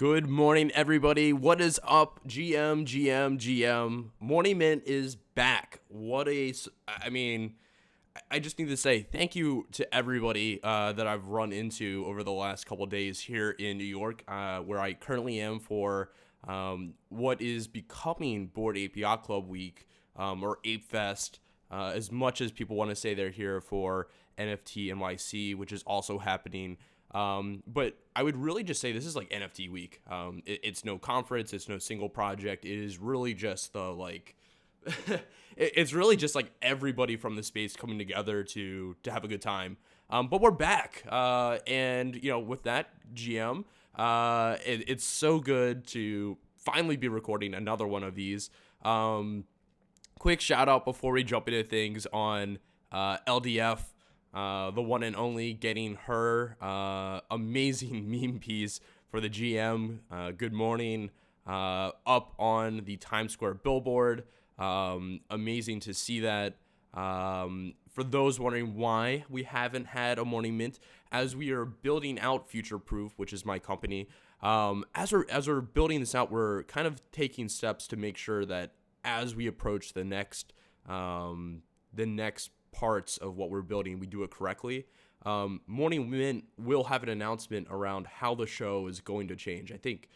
Good morning, everybody. What is up, GM? Morning Mint is back. I just need to say thank you to everybody that I've run into over the last couple of days here in New York, where I currently am for what is becoming Bored Ape Yacht Club Week, or Ape Fest, as much as people want to say they're here for NFT NYC, which is also happening. But I would really just say this is like NFT week. It's no conference, it's no single project. It is really just it's really just like everybody from the space coming together to have a good time. But we're back. And with that, GM, it's so good to finally be recording another one of these. Quick shout out before we jump into things on LDF. The one and only, getting her amazing meme piece for the GM. Good morning. Up on the Times Square billboard. Amazing to see that. For those wondering why we haven't had a morning mint, as we are building out Future Proof, which is my company, as we're building this out, we're kind of taking steps to make sure that as we approach the next parts of what we're building, we do it correctly. Morning Mint will have an announcement around how the show is going to change. I think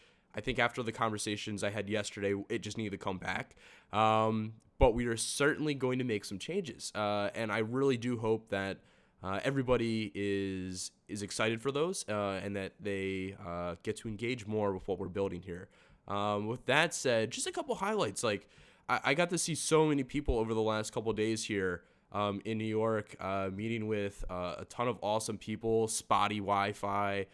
after the conversations I had yesterday, it just needed to come back. But we are certainly going to make some changes, and I really do hope that everybody is excited for those, and that they get to engage more with what we're building here. With that said, just a couple highlights. Like I got to see so many people over the last couple of days here. In New York, meeting with a ton of awesome people, Spotty Wi-Fi,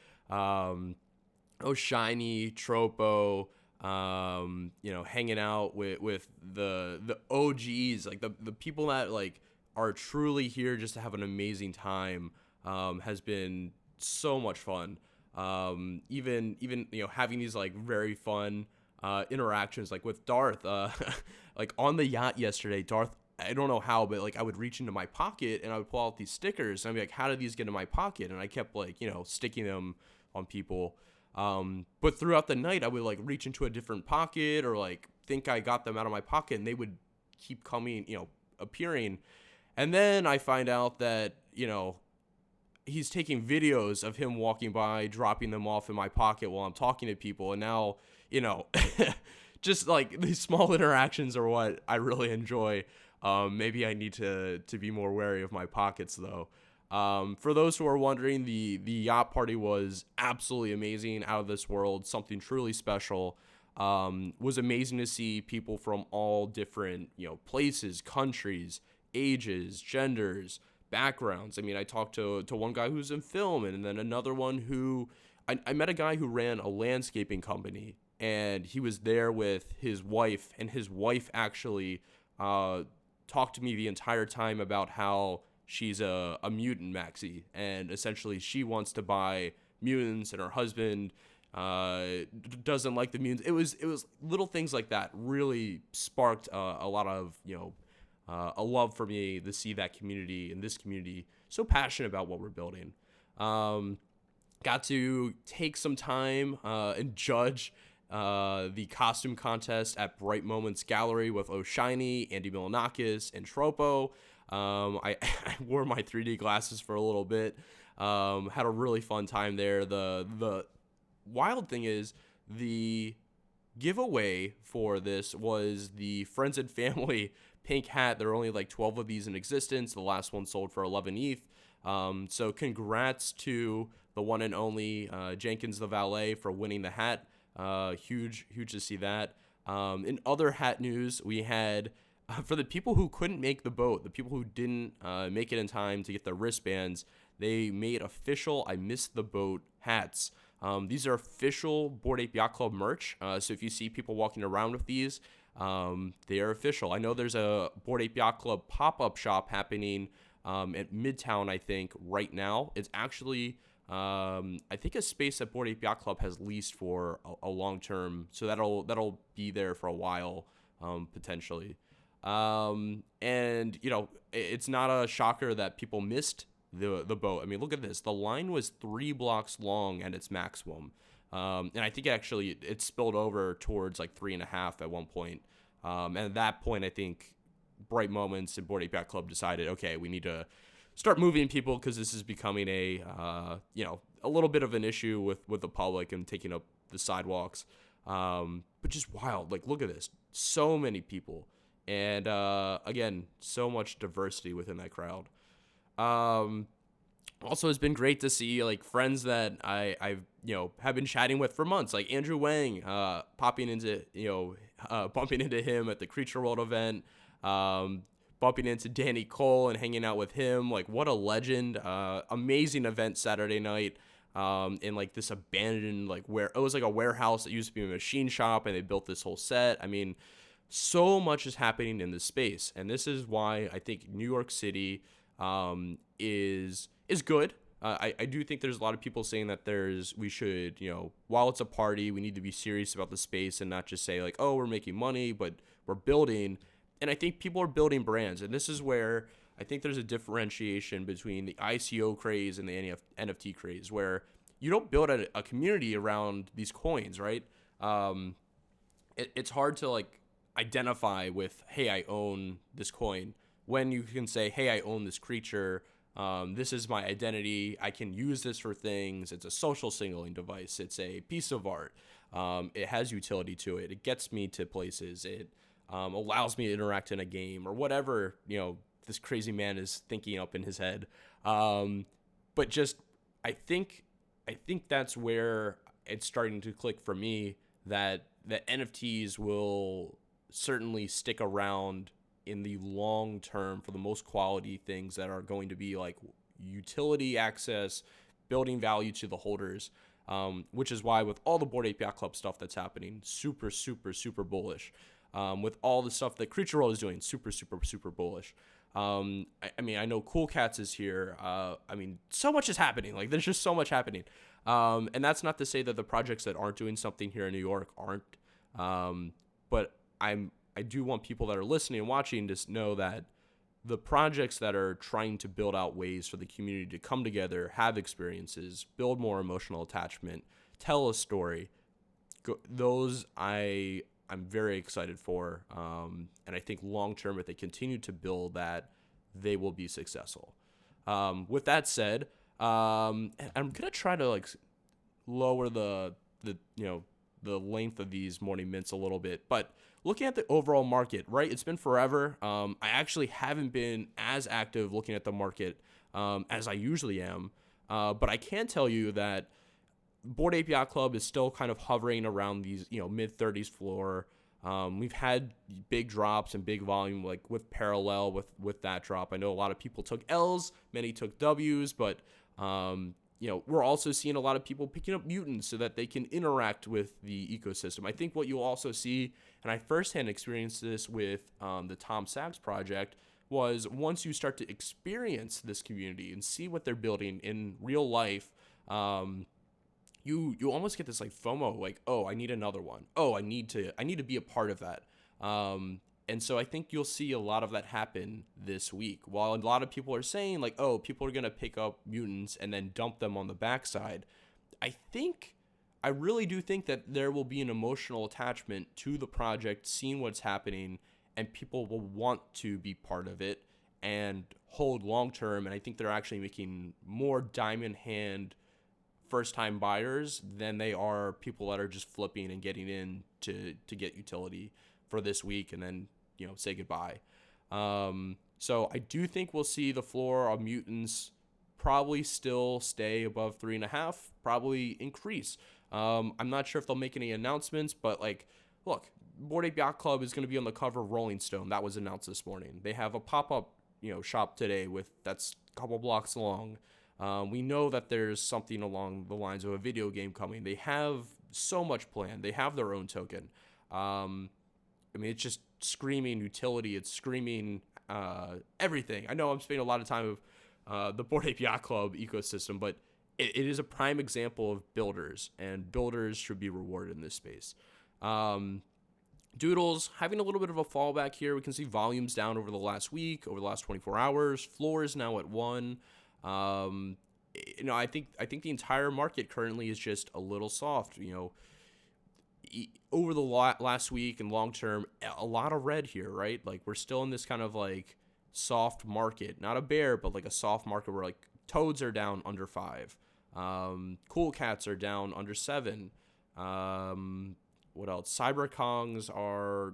Shiny, Tropo, hanging out with the OGs, like the people that like are truly here just to have an amazing time, has been so much fun. Even having these like very fun interactions, like with Darth, like on the yacht yesterday, Darth, I don't know how, but like I would reach into my pocket and I would pull out these stickers and I'd be like, how did these get in my pocket? And I kept like, sticking them on people. But throughout the night I would like reach into a different pocket or like think I got them out of my pocket and they would keep coming, appearing. And then I find out that, he's taking videos of him walking by, dropping them off in my pocket while I'm talking to people. And now, just like these small interactions are what I really enjoy. Maybe I need to be more wary of my pockets, though. For those who are wondering, the Yacht Party was absolutely amazing, out of this world, something truly special. Was amazing to see people from all different, places, countries, ages, genders, backgrounds. I mean, I talked to one guy who's in film, and then another one who I met a guy who ran a landscaping company, and he was there with his wife, and his wife actually talked to me the entire time about how she's a mutant maxi, and essentially she wants to buy mutants, and her husband doesn't like the mutants. It was little things like that really sparked a lot of a love for me to see that community and this community so passionate about what we're building. Got to take some time and judge the costume contest at Bright Moments Gallery with O'Shiny, Andy Milanakis, and Tropo. I wore my 3D glasses for a little bit. Had a really fun time there. The wild thing is the giveaway for this was the Friends and Family pink hat. There are only like 12 of these in existence. The last one sold for 11 ETH. So congrats to the one and only Jenkins the valet for winning the hat. Huge to see that. In other hat news, we had for the people who couldn't make the boat, the people who didn't make it in time to get their wristbands, they made official I Missed the Boat hats. These are official Bored Ape Yacht Club merch. So if you see people walking around with these, they are official. I know there's a Bored Ape Yacht Club pop-up shop happening at Midtown, I think, right now. It's actually I think a space that Bored Ape Yacht Club has leased for a long term, so that'll be there for a while, potentially. And it's not a shocker that people missed the boat. I mean, look at this. The line was 3 blocks long at its maximum. And I think actually it spilled over towards like 3.5 at one point. And at that point, I think Bright Moments and Board Ape Yacht Club decided, okay, we need to start moving people because this is becoming a little bit of an issue with the public and taking up the sidewalks. But just wild. Like, look at this. So many people. And, again, so much diversity within that crowd. Also, it's been great to see like friends that I've have been chatting with for months, like Andrew Wang, bumping into him at the Creature World event, bumping into Danny Cole and hanging out with him. Like, what a legend! Amazing event Saturday night. In like this abandoned where it was like a warehouse that used to be a machine shop, and they built this whole set. I mean, so much is happening in this space, and this is why I think New York City is good. I do think there's a lot of people saying that we should, while it's a party, we need to be serious about the space and not just say like, oh, we're making money, but we're building. And I think people are building brands, and this is where I think there's a differentiation between the ICO craze and the NFT craze, where you don't build a community around these coins, right? It's hard to like identify with, hey, I own this coin, when you can say, hey, I own this creature. This is my identity. I can use this for things. It's a social signaling device. It's a piece of art. It has utility to it. It gets me to places. It allows me to interact in a game or whatever, this crazy man is thinking up in his head. But just, I think that's where it's starting to click for me that NFTs will certainly stick around in the long term for the most quality things that are going to be like utility access, building value to the holders, which is why with all the Bored Ape Yacht Club stuff that's happening, super, super, super bullish. With all the stuff that Creature World is doing, super, super, super bullish. I mean, I know Cool Cats is here. I mean, so much is happening. Like, there's just so much happening. And that's not to say that the projects that aren't doing something here in New York aren't. But I do want people that are listening and watching to know that the projects that are trying to build out ways for the community to come together, have experiences, build more emotional attachment, tell a story, those I'm very excited for. And I think long term, if they continue to build that, they will be successful. With that said, I'm gonna try to like lower the length of these morning mints a little bit, but looking at the overall market, right? It's been forever. I actually haven't been as active looking at the market as I usually am, but I can tell you that Bored Ape Yacht Club is still kind of hovering around these mid 30s floor. We've had big drops and big volume, like with Parallel with that drop. I know a lot of people took L's, many took W's, but we're also seeing a lot of people picking up mutants so that they can interact with the ecosystem. I think what you'll also see, and I firsthand experienced this with the Tom Sachs project, was once you start to experience this community and see what they're building in real life, you almost get this like FOMO, like, oh, I need another one. Oh, I need to be a part of that. And so I think you'll see a lot of that happen this week. While a lot of people are saying like, oh, people are going to pick up mutants and then dump them on the backside, I really do think that there will be an emotional attachment to the project, seeing what's happening, and people will want to be part of it and hold long term. And I think they're actually making more diamond hand first-time buyers than they are people that are just flipping and getting in to get utility for this week and then say goodbye. So I do think we'll see the floor of mutants probably still stay above 3.5, probably increase. I'm not sure if they'll make any announcements, but like, look, Bored Ape Yacht Club is going to be on the cover of Rolling Stone. That was announced this morning. They have a pop-up shop today that's a couple blocks long. We know that there's something along the lines of a video game coming. They have so much planned. They have their own token. I mean, it's just screaming utility. It's screaming everything. I know I'm spending a lot of time of the Bored Ape Yacht Club ecosystem, but it is a prime example of builders, and builders should be rewarded in this space. Doodles having a little bit of a fallback here. We can see volumes down over the last week, over the last 24 hours. Floor is now at 1. I think the entire market currently is just a little soft. Over the last week and long term, a lot of red here, right? Like we're still in this kind of like soft market, not a bear, but like a soft market where like toads are down under 5, cool cats are down under 7. What else? Cyber Kongs are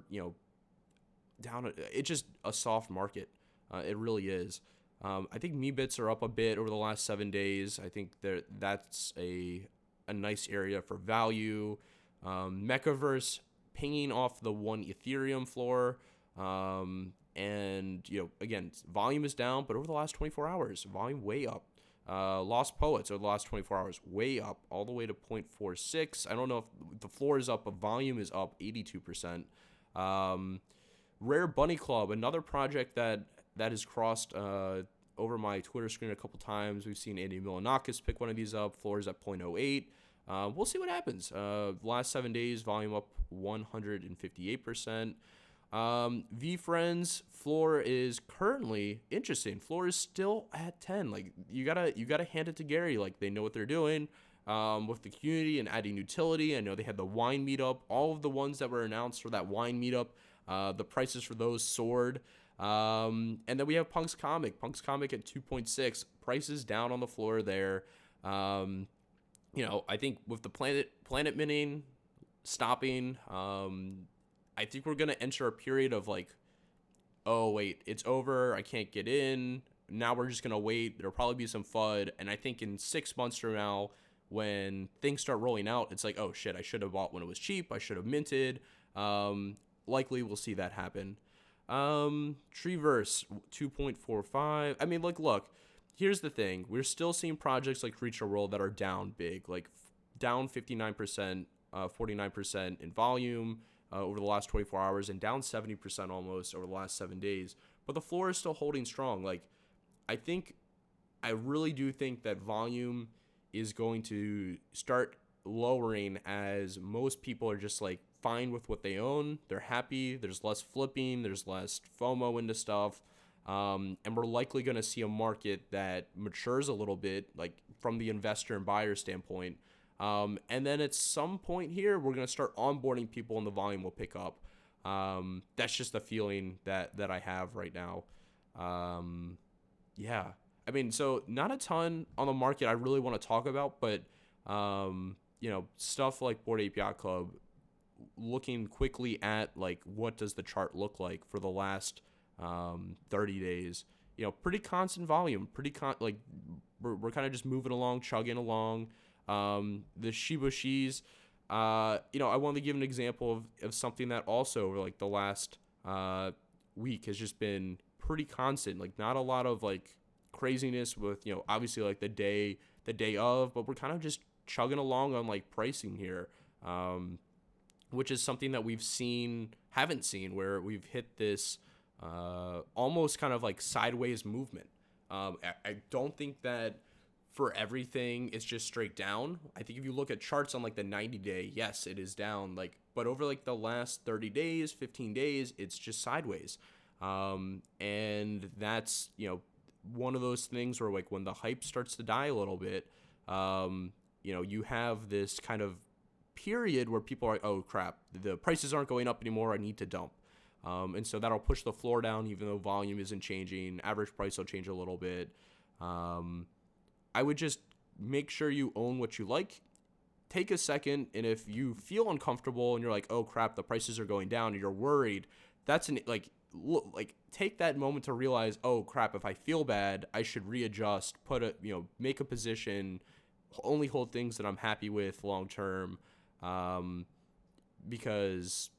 down. It's just a soft market. It really is. I think Meebits are up a bit over the last 7 days. I think that's a nice area for value. Mechaverse pinging off the 1 Ethereum floor. And again, volume is down, but over the last 24 hours, volume way up. Lost Poets over the last 24 hours, way up, all the way to 0.46. I don't know if the floor is up, but volume is up 82%. Rare Bunny Club, another project that has crossed over my Twitter screen a couple times. We've seen Andy Milanakis pick one of these up. Floor is at 0.08. We'll see what happens. Last 7 days, volume up 158%. VFriends floor is currently interesting. Floor is still at 10. Like you gotta hand it to Gary. Like they know what they're doing with the community and adding utility. I know they had the wine meetup. All of the ones that were announced for that wine meetup, the prices for those soared. And then we have Punk's Comic at 2.6. Prices down on the floor there. I think with the planet minting stopping, I think we're gonna enter a period of like, oh wait, it's over, I can't get in. Now we're just gonna wait. There'll probably be some FUD, and I think in 6 months from now, when things start rolling out, it's like, oh shit, I should have bought when it was cheap. I should have minted. Likely we'll see that happen. Treeverse 2.45. I mean, like, look, here's the thing. We're still seeing projects like Creature World that are down big, like down 59%, 49% in volume over the last 24 hours, and down 70% almost over the last 7 days. But the floor is still holding strong. Like, I really do think that volume is going to start lowering as most people are just like fine with what they own. They're happy. There's less flipping. There's less FOMO into stuff. And we're likely going to see a market that matures a little bit, like from the investor and buyer standpoint. And then at some point here, we're going to start onboarding people and the volume will pick up. That's just the feeling that I have right now. Yeah. I mean, so not a ton on the market I really want to talk about, but, stuff like Bored Ape Yacht Club, looking quickly at like what does the chart look like for the last 30 days, pretty constant volume, we're kind of just moving along, chugging along. The Shibushis, I want to give an example of something that also over like the last week has just been pretty constant, like not a lot of like craziness with, obviously like the day of, but we're kind of just chugging along on like pricing here, which is something that haven't seen where we've hit this almost kind of like sideways movement. I don't think that for everything it's just straight down. I think if you look at charts on like the 90-day, yes, it is down, like, but over like the last 30 days, 15 days, it's just sideways. And that's, one of those things where like when the hype starts to die a little bit, you have this kind of period where people are like, oh crap, the prices aren't going up anymore, I need to dump. And so that'll push the floor down even though volume isn't changing. Average price will change a little bit. I would just make sure you own what you like. Take a second, and if you feel uncomfortable and you're like, oh crap, the prices are going down, and you're worried, take that moment to realize, oh crap, if I feel bad, I should readjust, make a position, only hold things that I'm happy with long term, because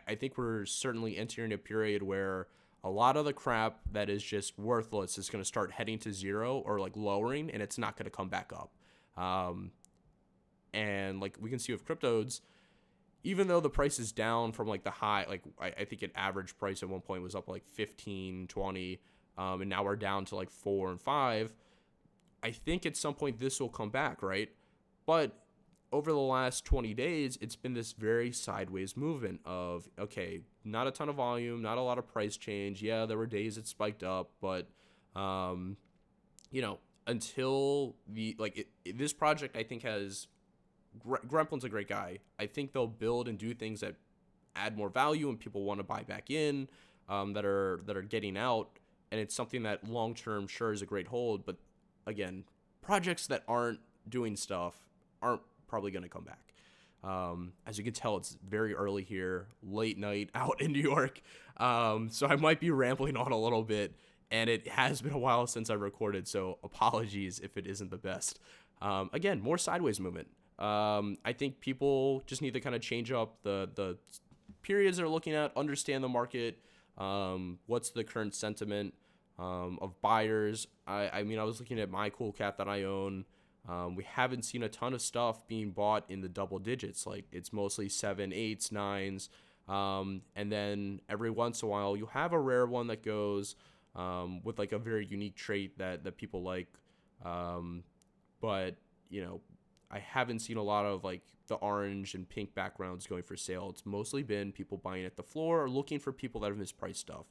I think we're certainly entering a period where a lot of the crap that is just worthless is going to start heading to zero or like lowering, and it's not going to come back up. And like we can see with cryptodes, even though the price is down from like the high, like I think an average price at one point was up like 15, 20, and now we're down to like 4 and 5. I think at some point this will come back, right? But over the last 20 days, it's been this very sideways movement of, okay, not a ton of volume, not a lot of price change. Yeah, there were days it spiked up, but, until this project, I think has Gremplin's a great guy. I think they'll build and do things that add more value and people want to buy back in, that are getting out, and it's something that long term sure is a great hold. But again, projects that aren't doing stuff aren't probably going to come back. As you can tell, it's very early here, late night out in New York, so I might be rambling on a little bit, and it has been a while since I recorded, so apologies if it isn't the best. Again, more sideways movement. I think people just need to kind of change up the periods they're looking at, understand the market, what's the current sentiment of buyers. I mean, I was looking at my cool cat that I own. We haven't seen a ton of stuff being bought in the double digits. Like, it's mostly 7, 8s, 9s. And then every once in a while, you have a rare one that goes with like a very unique trait that people like. But, I haven't seen a lot of like the orange and pink backgrounds going for sale. It's mostly been people buying at the floor or looking for people that have mispriced stuff.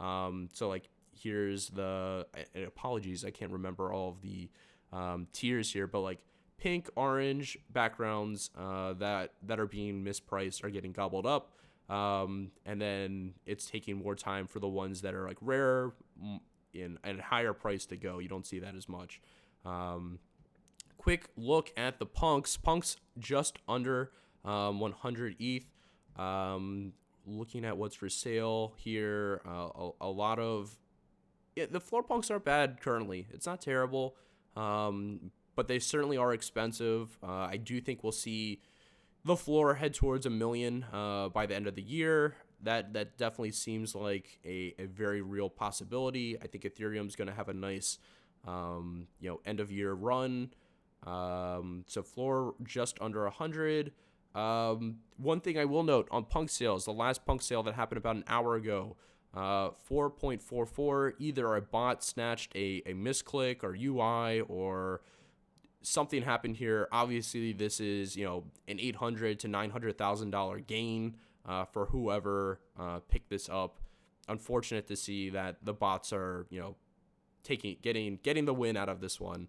So like, here's and apologies, I can't remember all of the tiers here, but like pink, orange backgrounds that are being mispriced are getting gobbled up. And then it's taking more time for the ones that are like rare and higher price to go. You don't see that as much. Quick look at the punks. Punks just under 100 ETH. Looking at what's for sale here, a lot of the floor punks aren't bad currently. It's not terrible, but they certainly are expensive. I do think we'll see the floor head towards $1 million by the end of the year. That definitely seems like a very real possibility. I think Ethereum's going to have a nice end of year run. So floor just under 100. One thing I will note on punk sales, the last punk sale that happened about an hour ago, 4.44, either a bot snatched a misclick or UI or something happened here. Obviously this is, an $800,000 to $900,000 gain, for whoever, picked this up. Unfortunate to see that the bots are, getting the win out of this one.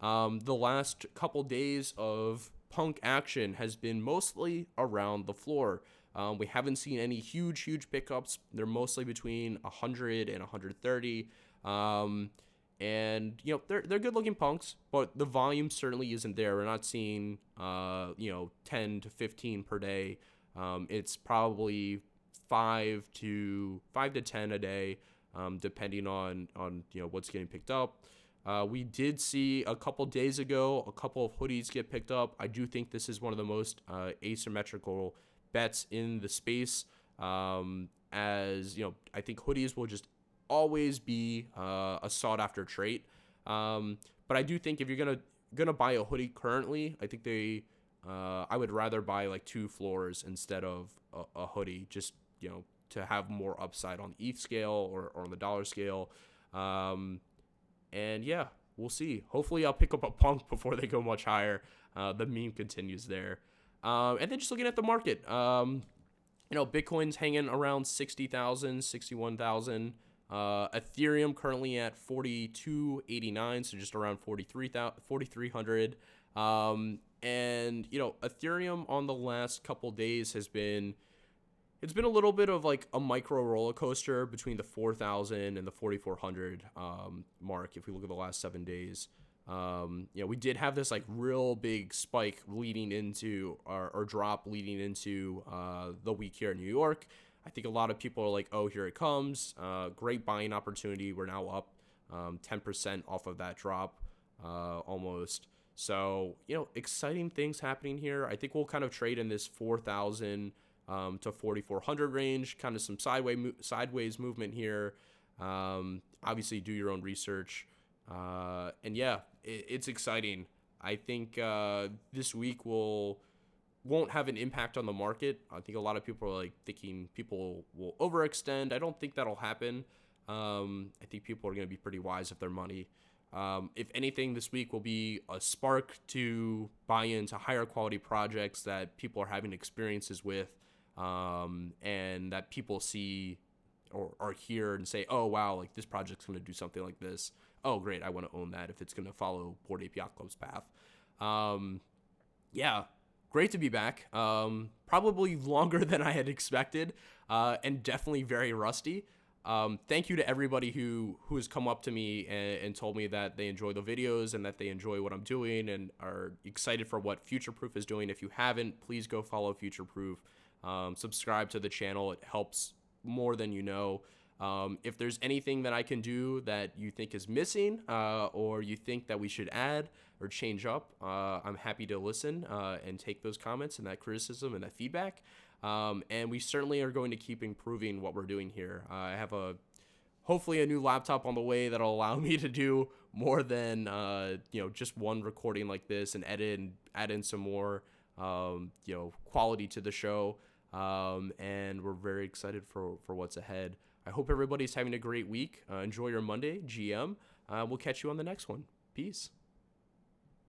The last couple days of punk action has been mostly around the floor. We haven't seen any huge pickups. They're mostly between 100 and 130. And they're good looking punks, but the volume certainly isn't there. We're not seeing 10 to 15 per day. It's probably 5 to 10 a day, depending on what's getting picked up. We did see a couple days ago a couple of hoodies get picked up. I do think this is one of the most asymmetrical bets in the space. As I think hoodies will just always be a sought after trait. But I do think if you're gonna buy a hoodie currently, I think I would rather buy like 2 floors instead of a hoodie, just to have more upside on the ETH scale or on the dollar scale. And yeah, we'll see. Hopefully I'll pick up a punk before they go much higher. The meme continues there. And then just looking at the market, Bitcoin's hanging around 60,000, 61,000. Ethereum currently at 42.89, so just around 4,300. And Ethereum on the last couple days it's been a little bit of like a micro roller coaster between the 4,000 and the 4,400 mark. If we look at the last 7 days, we did have this like real big spike leading into or drop leading into the week here in New York. I think a lot of people are like, oh, here it comes. Great buying opportunity. We're now up 10% off of that drop almost. So, exciting things happening here. I think we'll kind of trade in this 4,000 to 4,400 range, kind of some sideways movement here. Obviously, do your own research. And yeah, it's exciting. I think this week won't have an impact on the market. I think a lot of people are like thinking people will overextend. I don't think that'll happen. I think people are going to be pretty wise with their money. If anything, this week will be a spark to buy into higher quality projects that people are having experiences with, and that people see or hear and say, oh, wow, like this project's going to do something like this. oh, great, I want to own that if it's going to follow Bored Ape Yacht Club's path. Um, yeah, great to be back. Probably longer than I had expected, and definitely very rusty. Thank you to everybody who has come up to me and told me that they enjoy the videos and that they enjoy what I'm doing and are excited for what Future Proof is doing. If you haven't, please go follow Future Proof. Subscribe to the channel. It helps more than you know. If there's anything that I can do that you think is missing, or you think that we should add or change up, I'm happy to listen and take those comments and that criticism and that feedback. And we certainly are going to keep improving what we're doing here. I have hopefully a new laptop on the way that'll allow me to do more than just one recording like this, and edit and add in some more quality to the show. And we're very excited for what's ahead. I hope everybody's having a great week. Enjoy your Monday, GM. We'll catch you on the next one. Peace.